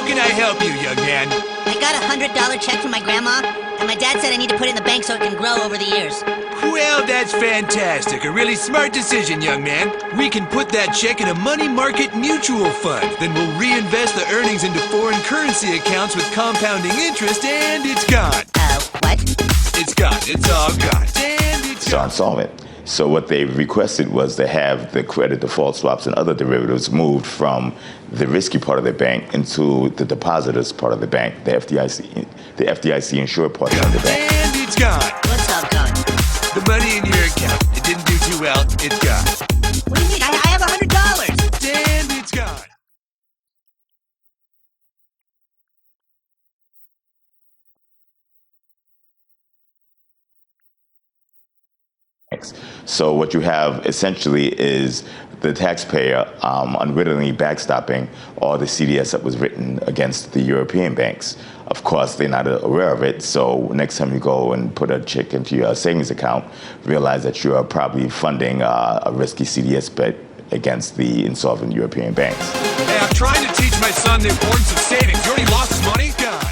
How can I help you, young man? I got a $100 check from my grandma, and my dad said I need to put it in the bank so it can grow over the years. Well, that's fantastic. A really smart decision, young man. We can put that check in a money market mutual fund. Then we'll reinvest the earnings into foreign currency accounts with compounding interest, and it's gone. What? It's gone. It's all gone. And it's gone. Insolvent. So what they requested was to have the credit default swaps and other derivatives moved from the risky part of the bank into the depositors part of the bank, the FDIC insured part of the bank. And it's gone. What's all gone? The money in your account. It didn't do too well. It's gone. What do you mean? I have $100. And it's gone. So what you have essentially is the taxpayer unwittingly backstopping all the CDS that was written against the European banks. Of course, they're not aware of it, so next time you go and put a check into your savings account, realize that you are probably funding a risky CDS bet against the insolvent European banks. Hey, I'm trying to teach my son the importance of savings. You already lost his money? God.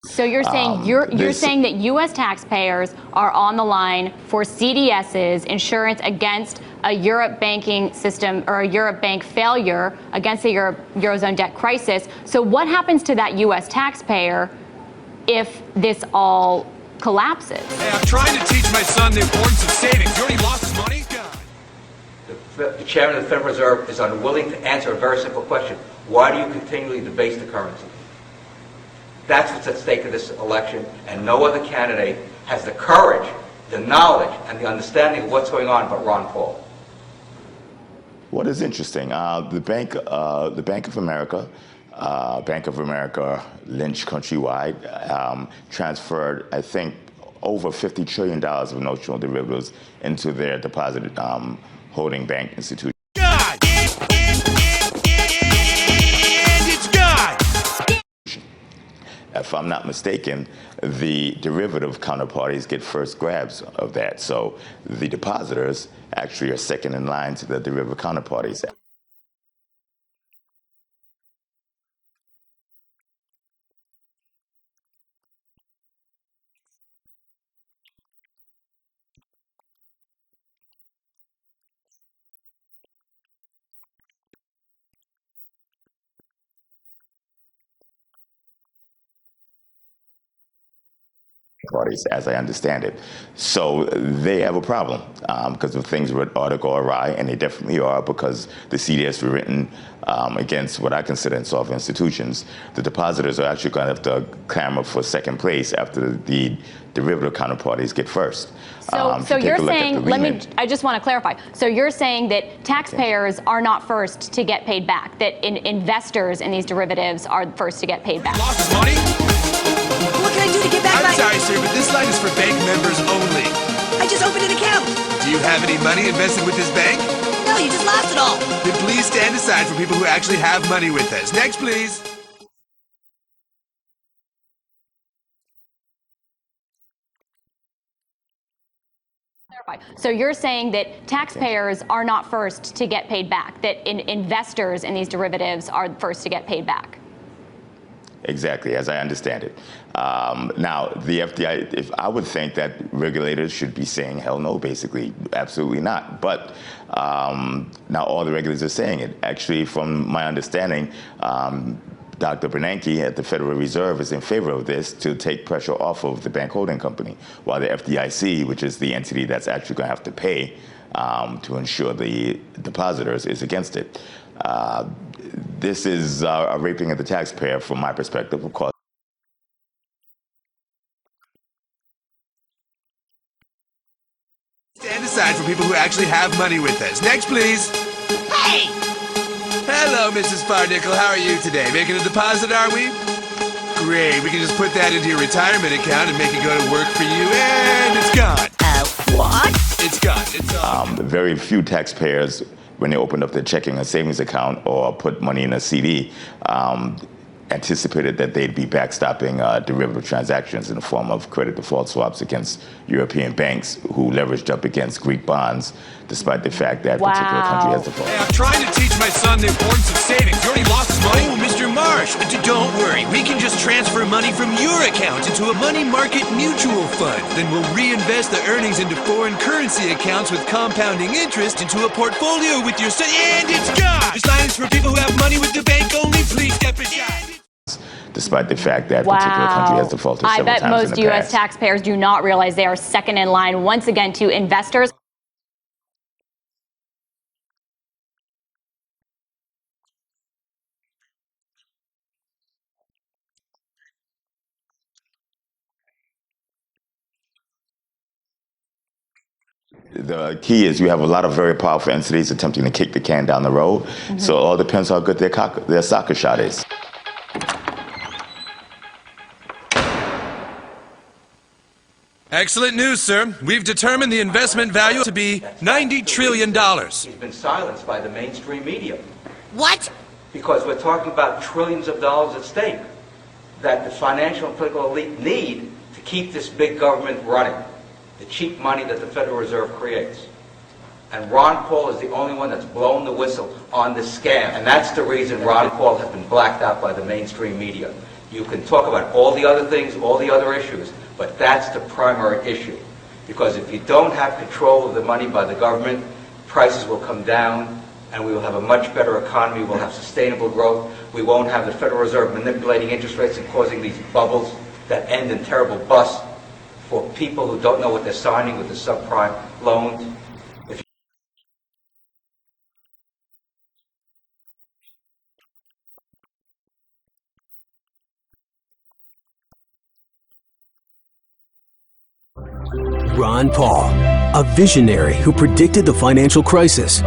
So you're saying you're saying that U.S. taxpayers are on the line for CDS's insurance against a Europe banking system or a Europe bank failure against the Eurozone debt crisis. So what happens to that U.S. taxpayer if this all collapses? Hey, I'm trying to teach my son the importance of savings. You already lost his money? God. The chairman of the Federal Reserve is unwilling to answer a very simple question. Why do you continually debase the currency? That's what's at stake in this election, and no other candidate has the courage, the knowledge, and the understanding of what's going on but Ron Paul. What is interesting, the Bank of America, Lynch Countrywide, transferred, I think, over $50 trillion of notional derivatives into their deposit holding bank institution. God! It's gone! If I'm not mistaken, the derivative counterparties get first grabs of that. So the depositors actually are second in line to the derivative counterparties. Parties, as I understand it. So they have a problem because of things ought to go awry, and they definitely are, because the CDS were written against what I consider insolvent institutions. The depositors are actually going to have to clamor for second place after the derivative counterparties get first. So you're saying, I just want to clarify. So you're saying that taxpayers are not first to get paid back, that investors in these derivatives are first to get paid back. Lost his money? What can I do to get back I'm sorry, sir, but this line is for bank members only. I just opened an account. Do you have any money invested with this bank? No, you just lost it all. Then please stand aside for people who actually have money with us. Next, please. So you're saying that taxpayers are not first to get paid back, that investors in these derivatives are first to get paid back? Exactly, as I understand it. Now, the FDI, if I would think that regulators should be saying, hell no, basically, absolutely not. But now all the regulators are saying it. Actually, from my understanding, Dr. Bernanke at the Federal Reserve is in favor of this to take pressure off of the bank holding company, while the FDIC, which is the entity that's actually going to have to pay to ensure the depositors, is against it. This is a raping of the taxpayer from my perspective, of course. Stand aside for people who actually have money with us. Next, please. Hey! Hello, Mrs. Farnickel. How are you today? Making a deposit, are we? Great. We can just put that into your retirement account and make it go to work for you, and it's gone. What? It's gone. It's all. Very few taxpayers when they opened up their checking or savings account or put money in a CD, anticipated that they'd be backstopping derivative transactions in the form of credit default swaps against European banks who leveraged up against Greek bonds, despite the fact that particular country has defaulted. Hey, I'm trying to teach my son the importance of savings. You already lost his money? Oh, Mr. Marsh, don't worry. We can just transfer money from your account into a money market mutual fund. Then we'll reinvest the earnings into foreign currency accounts with compounding interest into a portfolio with your son. And it's gone! This line is for people who have money with the bank only. Please step aside. Despite the fact that particular country has defaulted several times in the past. I bet most U.S. taxpayers do not realize they are second in line once again to investors. The key is you have a lot of very powerful entities attempting to kick the can down the road. So it all depends how good their soccer shot is. Excellent news, sir. We've determined the investment value to be $90 trillion. He's been silenced by the mainstream media. What? Because we're talking about trillions of dollars at stake that the financial and political elite need to keep this big government running, the cheap money that the Federal Reserve creates. And Ron Paul is the only one that's blown the whistle on this scam. And that's the reason Ron Paul has been blacked out by the mainstream media. You can talk about all the other things, all the other issues, but that's the primary issue. Because if you don't have control of the money by the government, prices will come down, and we will have a much better economy. We'll have sustainable growth. We won't have the Federal Reserve manipulating interest rates and causing these bubbles that end in terrible busts for people who don't know what they're signing with the subprime loans. Ron Paul, a visionary who predicted the financial crisis,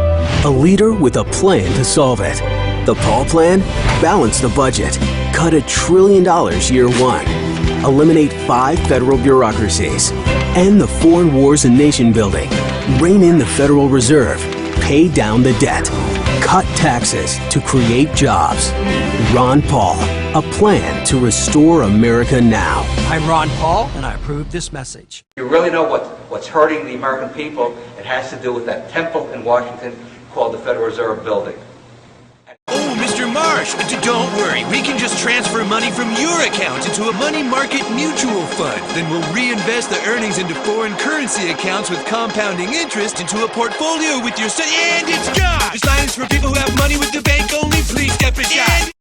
a leader with a plan to solve it. The Paul Plan? Balance the budget, cut $1 trillion year one, eliminate 5 federal bureaucracies, end the foreign wars and nation building, rein in the Federal Reserve, pay down the debt, cut taxes to create jobs. Ron Paul, a plan to restore America now. I'm Ron Paul, and I approve this message. You really know what's hurting the American people? It has to do with that temple in Washington called the Federal Reserve Building. Oh, Mr. Marsh, don't worry. We can just transfer money from your account into a money market mutual fund. Then we'll reinvest the earnings into foreign currency accounts with compounding interest into a portfolio with your son. And it's gone! This line is for people who have money with the bank only. Please step aside.